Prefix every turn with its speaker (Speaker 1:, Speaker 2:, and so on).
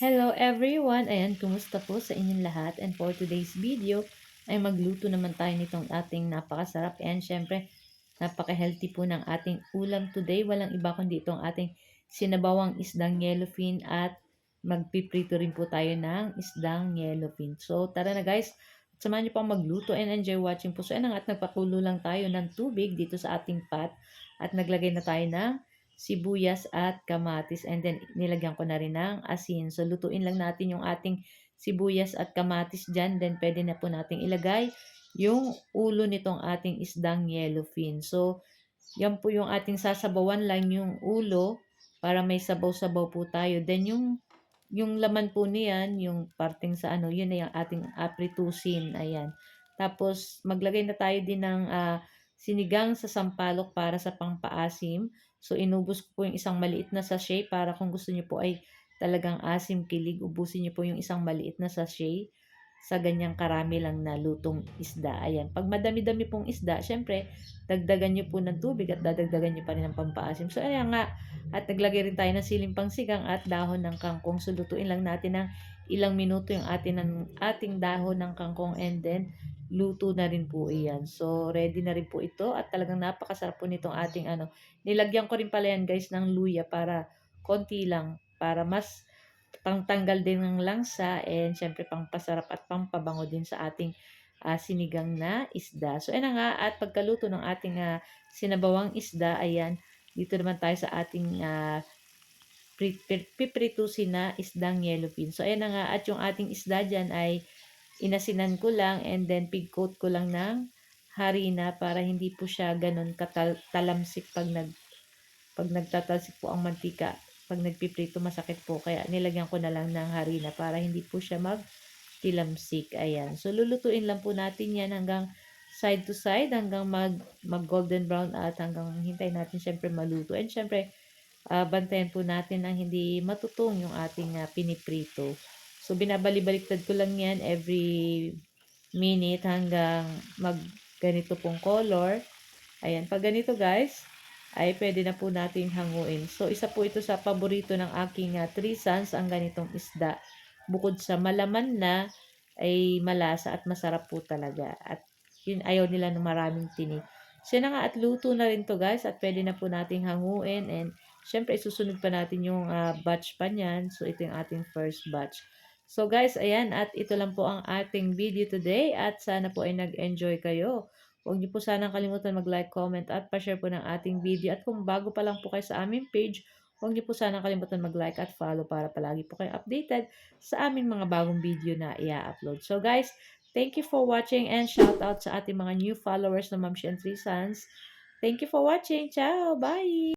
Speaker 1: Hello everyone! Ayan, kumusta po sa inyong lahat? And for today's video, ay magluto naman tayo nitong ating napakasarap. And syempre, napaka-healthy po ng ating ulam today. Walang iba kundi itong ating sinabawang isdang yellowfin at magpiprito rin po tayo ng isdang yellowfin. So, tara na guys! Samahan niyo pang magluto and enjoy watching po. So, ayan nga at nagpakulo lang tayo ng tubig dito sa ating pot at naglagay na tayo ng sibuyas at kamatis and then nilagyan ko na rin ng asin. So lutuin lang natin yung ating sibuyas at kamatis dyan. Then pwede na po nating ilagay yung ulo nitong ating isdang yellowfin. So yan po yung ating sasabawan lang yung ulo para may sabaw-sabaw po tayo. Then yung laman po niyan, yung parting sa ano, yun na yung ating apritusin. Ayan. Tapos maglagay na tayo din ng sinigang sa sampalok para sa pangpaasim. So, inubos ko po yung isang maliit na sachet para kung gusto niyo po ay talagang asim kilig, ubusin niyo po yung isang maliit na sachet sa ganyang karami lang na lutong isda. Ayan. Pag madami-dami pong isda, syempre, dagdagan niyo po ng tubig at dadagdagan niyo pa rin ng pampaasim. So, ayan nga. At naglagay rin tayo ng siling pangsigang at dahon ng kangkong. So, lutuin lang natin ng ilang minuto yung ating dahon ng kangkong and then luto na rin po iyan. So, ready na rin po ito at talagang napakasarap po nitong ating ano, nilagyan ko rin pala yan guys ng luya para konti lang. Para mas pangtanggal din ng langsa and syempre pangpasarap at pampabango din sa ating sinigang na isda. So, ayan na nga at pagkaluto ng ating sinabawang isda, ayan, dito naman tayo sa ating pipritusin na isdang yellowfin. So, ayan na nga at yung ating isda dyan ay inasinan ko lang and then pig coat ko lang ng harina para hindi po siya ganun katalamsik pag nagtatalsik po ang mantika. Pag nagpiprito masakit po kaya nilagyan ko na lang ng harina para hindi po siya magtilamsik. Ayan. So lulutuin lang po natin yan hanggang side to side hanggang mag golden brown at hanggang hintayin natin syempre maluto. And syempre bantayan po natin ang hindi matutong yung ating piniprito. So binabali-baliktad ko lang yan every minute hanggang mag ganito pong color. Ayan, pag ganito guys, ay pwede na po natin hanguin. So, isa po ito sa paborito ng aking 3 sons, ang ganitong isda. Bukod sa malaman na, ay malasa at masarap po talaga. At yun, ayaw nila ng maraming tinik. So, yun na nga at luto na rin to guys at pwede na po nating hanguin and syempre isusunod pa natin yung batch pa niyan. So, ito yung ating first batch. So guys, ayan at ito lang po ang ating video today at sana po ay nag-enjoy kayo. Huwag niyo po sanang kalimutan mag-like, comment at pa-share po ng ating video. At kung bago pa lang po kayo sa aming page, huwag niyo po sanang kalimutan mag-like at follow para palagi po kayo updated sa aming mga bagong video na i-upload. So guys, thank you for watching and shout out sa ating mga new followers na Ma'am Shen 3 Sons. Thank you for watching. Ciao! Bye!